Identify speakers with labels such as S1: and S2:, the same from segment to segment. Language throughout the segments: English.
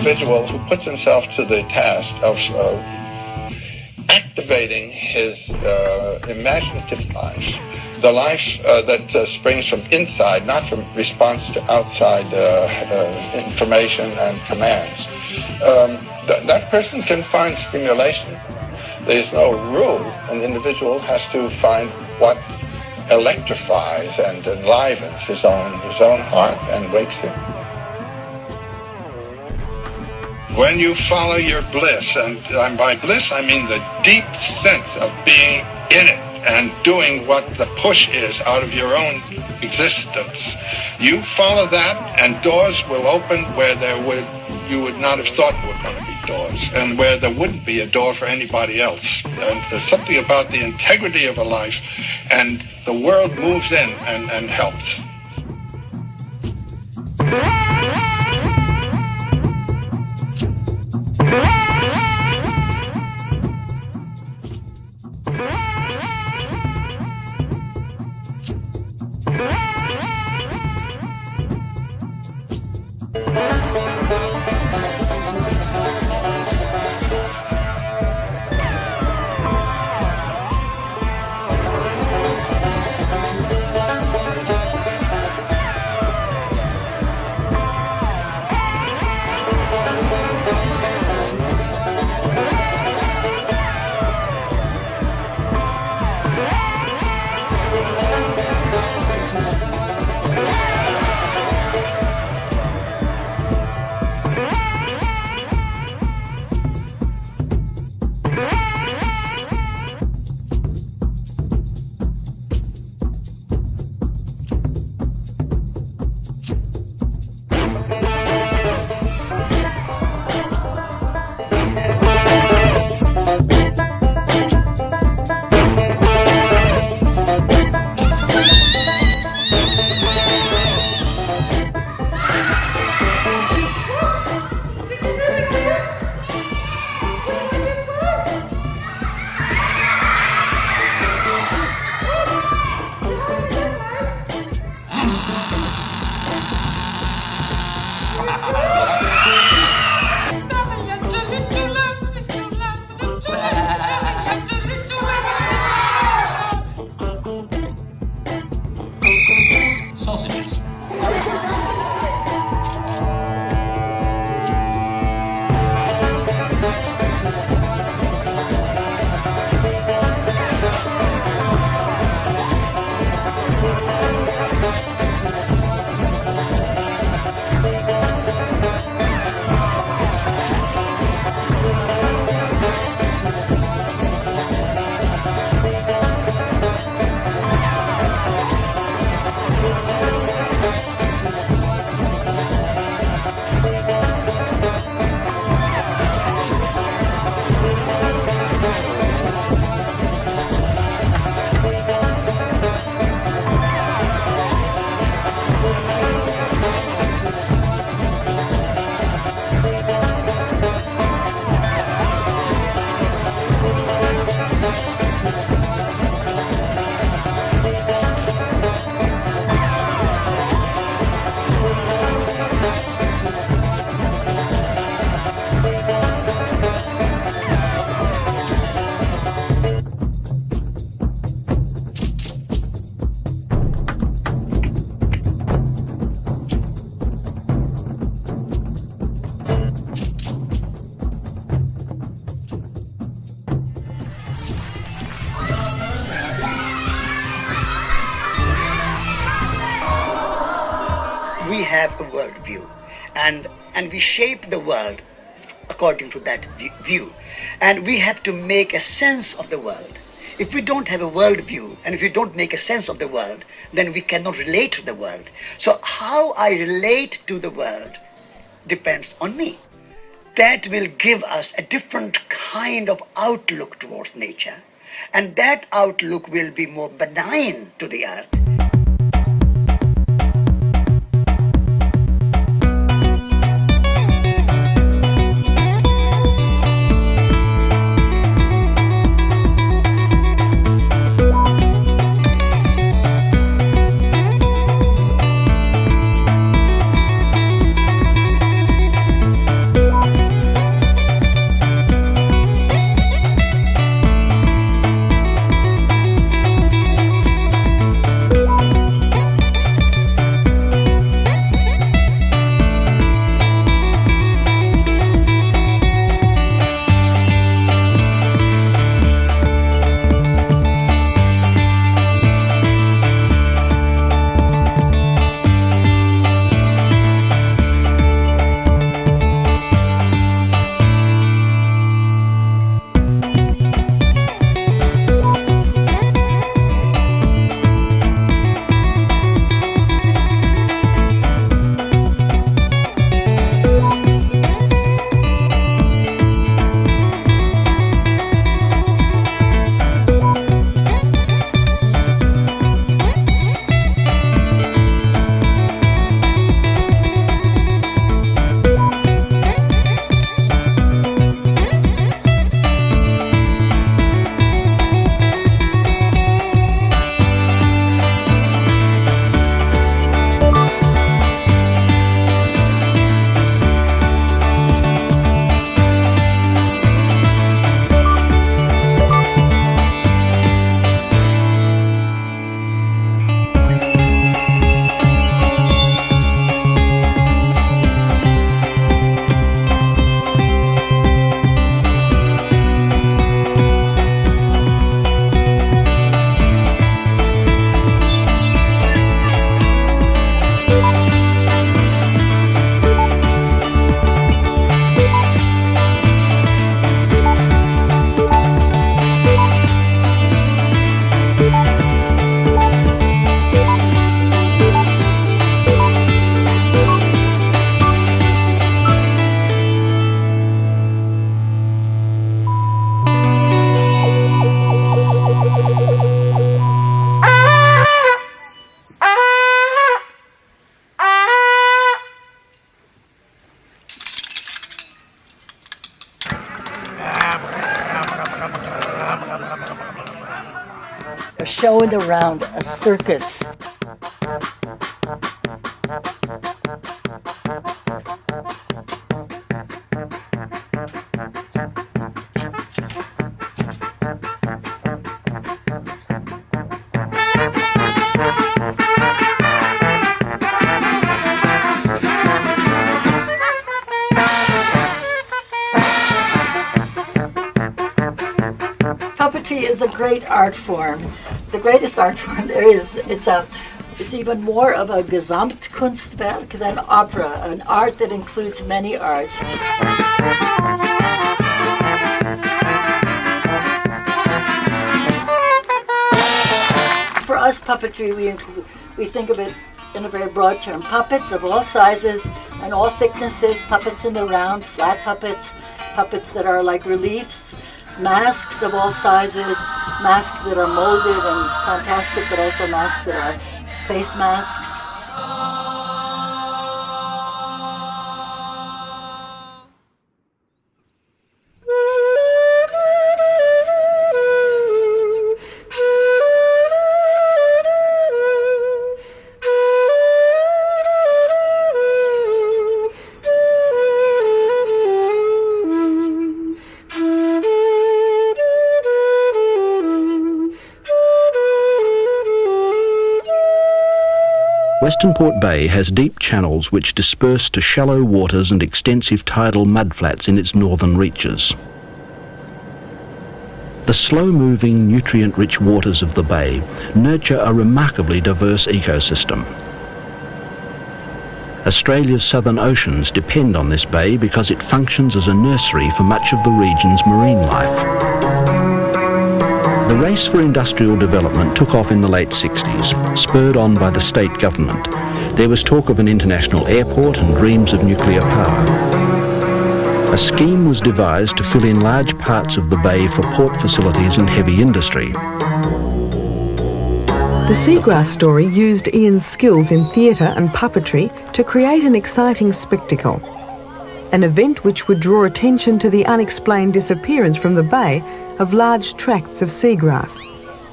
S1: individual who puts himself to the task of activating his imaginative life, the life that springs from inside, not from response to outside information and commands, that person can find stimulation. There's no rule. An individual has to find what electrifies and enlivens his own heart and wakes him. When you follow your bliss, and by bliss I mean the deep sense of being in it and doing what the push is out of your own existence, you follow that and doors will open where you would not have thought there were going to be doors, and where there wouldn't be a door for anybody else. And there's something about the integrity of a life, and the world moves in and helps.
S2: We have a worldview, and we shape the world according to that view, and we have to make a sense of the world. If we don't have a worldview and if we don't make a sense of the world, then we cannot relate to the world. So how I relate to the world depends on me. That will give us a different kind of outlook towards nature, and that outlook will be more benign to the earth.
S3: a show in the round, a circus. Puppetry is a great art form, the greatest art form there is. It's even more of a Gesamtkunstwerk than opera, an art that includes many arts. For us, puppetry, we think of it in a very broad term. Puppets of all sizes and all thicknesses, puppets in the round, flat puppets, puppets that are like reliefs, masks of all sizes, masks that are molded and fantastic, but also masks that are face masks.
S4: Western Port Bay has deep channels which disperse to shallow waters and extensive tidal mudflats in its northern reaches. The slow-moving, nutrient-rich waters of the bay nurture a remarkably diverse ecosystem. Australia's southern oceans depend on this bay because it functions as a nursery for much of the region's marine life. The race for industrial development took off in the late 60s, spurred on by the state government. There was talk of an international airport and dreams of nuclear power. A scheme was devised to fill in large parts of the bay for port facilities and heavy industry.
S5: The Seagrass story used Ian's skills in theatre and puppetry to create an exciting spectacle. An event which would draw attention to the unexplained disappearance from the bay of large tracts of seagrass,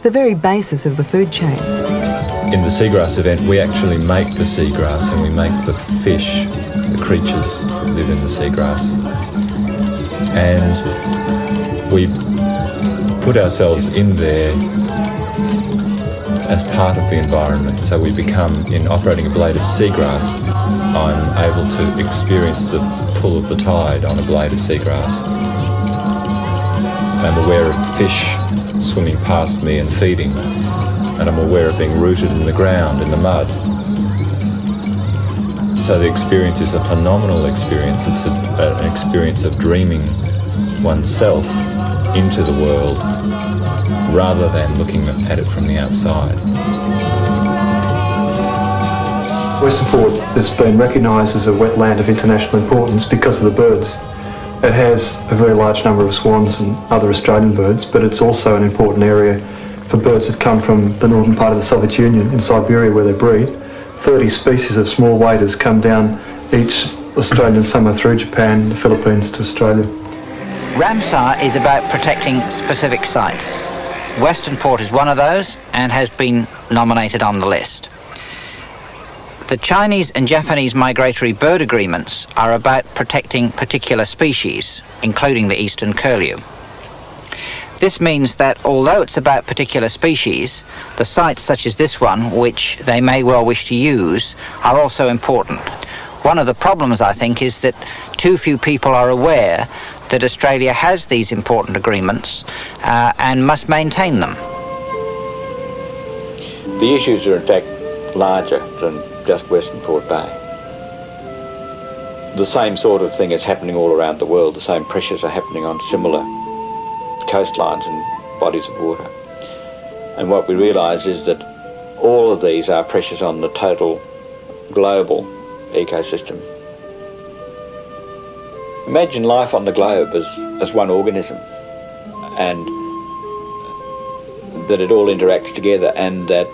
S5: the very basis of the food chain.
S6: In the seagrass event, we actually make the seagrass and we make the fish, the creatures that live in the seagrass. And we put ourselves in there as part of the environment. So we become, in operating a blade of seagrass, I'm able to experience the pull of the tide on a blade of seagrass. I'm aware of fish swimming past me and feeding, and I'm aware of being rooted in the ground, in the mud. So the experience is a phenomenal experience. It's an experience of dreaming oneself into the world rather than looking at it from the outside.
S7: Western Port has been recognised as a wetland of international importance because of the birds. It has a very large number of swans and other Australian birds, but it's also an important area for birds that come from the northern part of the Soviet Union in Siberia where they breed. 30 species of small waders come down each Australian summer through Japan, the Philippines to Australia.
S8: Ramsar is about protecting specific sites. Western Port is one of those and has been nominated on the list. The Chinese and Japanese migratory bird agreements are about protecting particular species, including the eastern curlew. This means that although it's about particular species, the sites such as this one, which they may well wish to use, are also important. One of the problems, I think, is that too few people are aware that Australia has these important agreements and must maintain them.
S9: The issues are in fact larger than just Western Port Bay. The same sort of thing is happening all around the world. The same pressures are happening on similar coastlines and bodies of water. And what we realise is that all of these are pressures on the total global ecosystem. Imagine life on the globe as one organism, and that it all interacts together, and that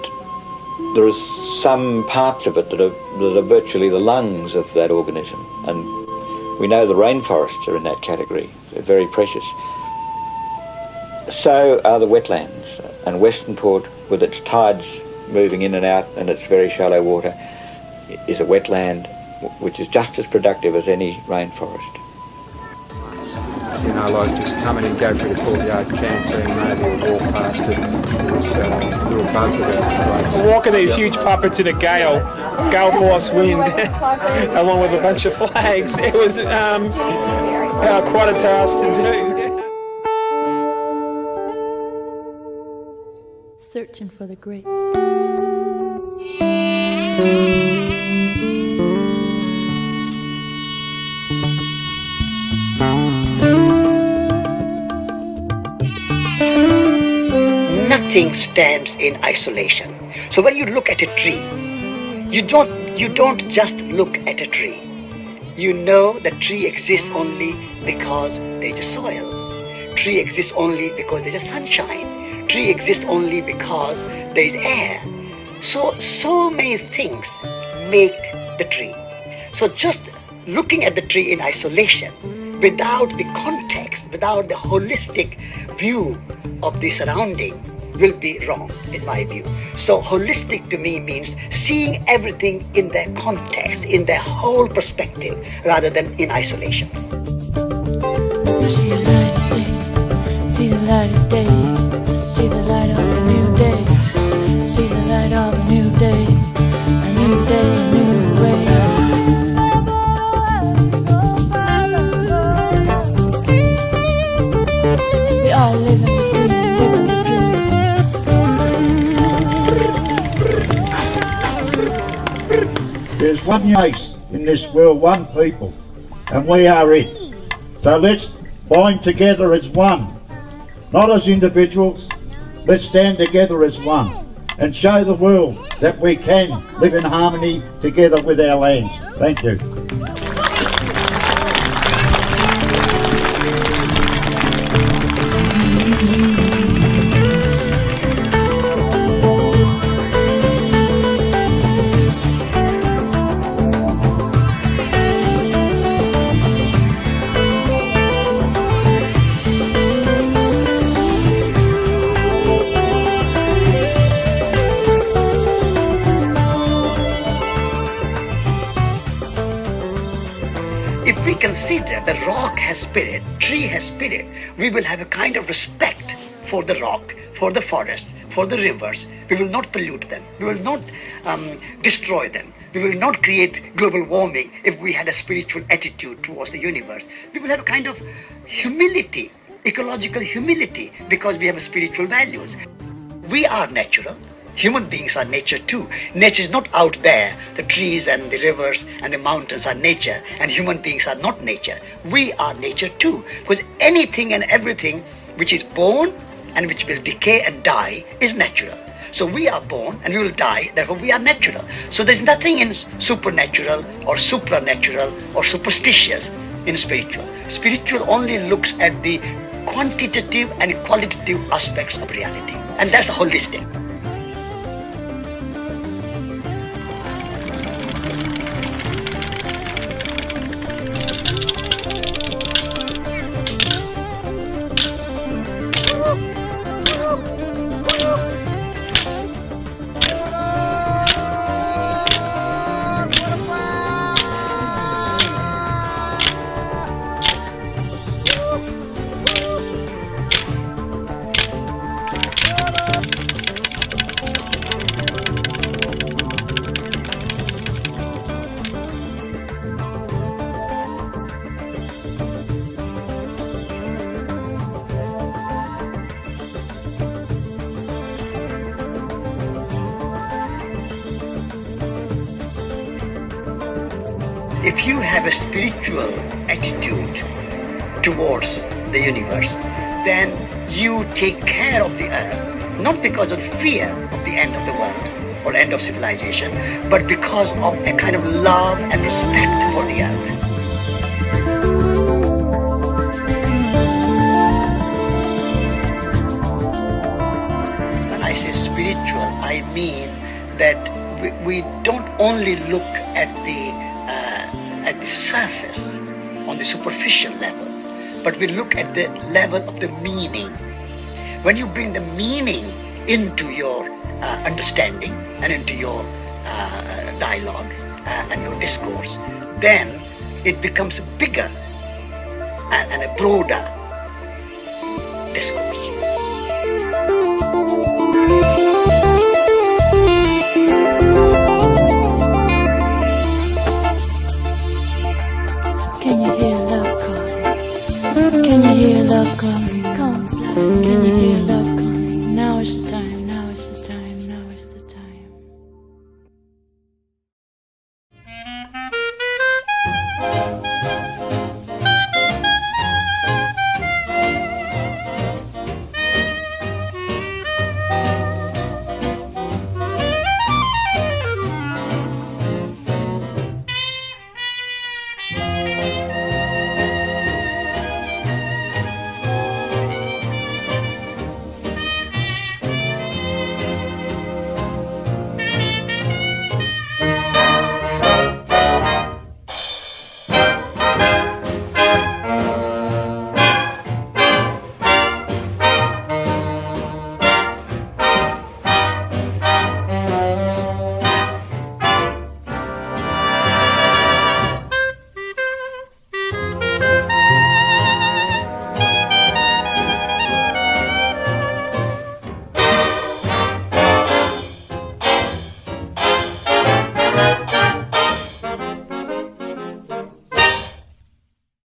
S9: there are some parts of it that are virtually the lungs of that organism. And we know the rainforests are in that category. They're very precious. so are the wetlands. And Western Port, with its tides moving in and out and its very shallow water, is a wetland which is just as productive as any rainforest.
S10: You know, like just coming and go through the courtyard canteen, maybe or walk past it. There was a real buzz about the place.
S11: Walking these huge puppets in a gale force wind, along with a bunch of flags. It was quite a task to do.
S12: Searching for the grapes.
S2: Nothing stands in isolation. So when you look at a tree, you don't just look at a tree. You know that tree exists only because there is a soil. Tree exists only because there is a sunshine. Tree exists only because there is air. So many things make the tree. So just looking at the tree in isolation, without the context, without the holistic view of the surrounding, will be wrong in my view. So holistic to me means seeing everything in their context, in their whole perspective, rather than in isolation.
S12: See the light of day, see the light of day, see the light of a new day, see the light of a new day, a new day, a new way. We all live in the dream, live in the dream.
S13: There's one race in this world, one people, and we are it. So let's bind together as one, not as individuals. Let's stand together as one and show the world that we can live in harmony together with our lands. Thank you.
S2: If we consider the rock has spirit, tree has spirit, we will have a kind of respect for the rock, for the forest, for the rivers. We will not pollute them. We will not destroy them. We will not create global warming if we had a spiritual attitude towards the universe. We will have a kind of humility, ecological humility, because we have spiritual values. We are natural. Human beings are nature too. Nature is not out there. The trees and the rivers and the mountains are nature, and human beings are not nature. We are nature too, because anything and everything which is born and which will decay and die is natural. So we are born and we will die, therefore we are natural. So there's nothing in supernatural or supranatural or superstitious in spiritual. Spiritual only looks at the quantitative and qualitative aspects of reality, and that's holistic. If you have a spiritual attitude towards the universe, then you take care of the earth, not because of fear of the end of the world or end of civilization, but because of a kind of love and respect for the earth. When I say spiritual, I mean that we don't only look at the surface, on the superficial level, but we look at the level of the meaning. When you bring the meaning into your understanding and into your dialogue and your discourse, then it becomes a bigger and a broader discourse.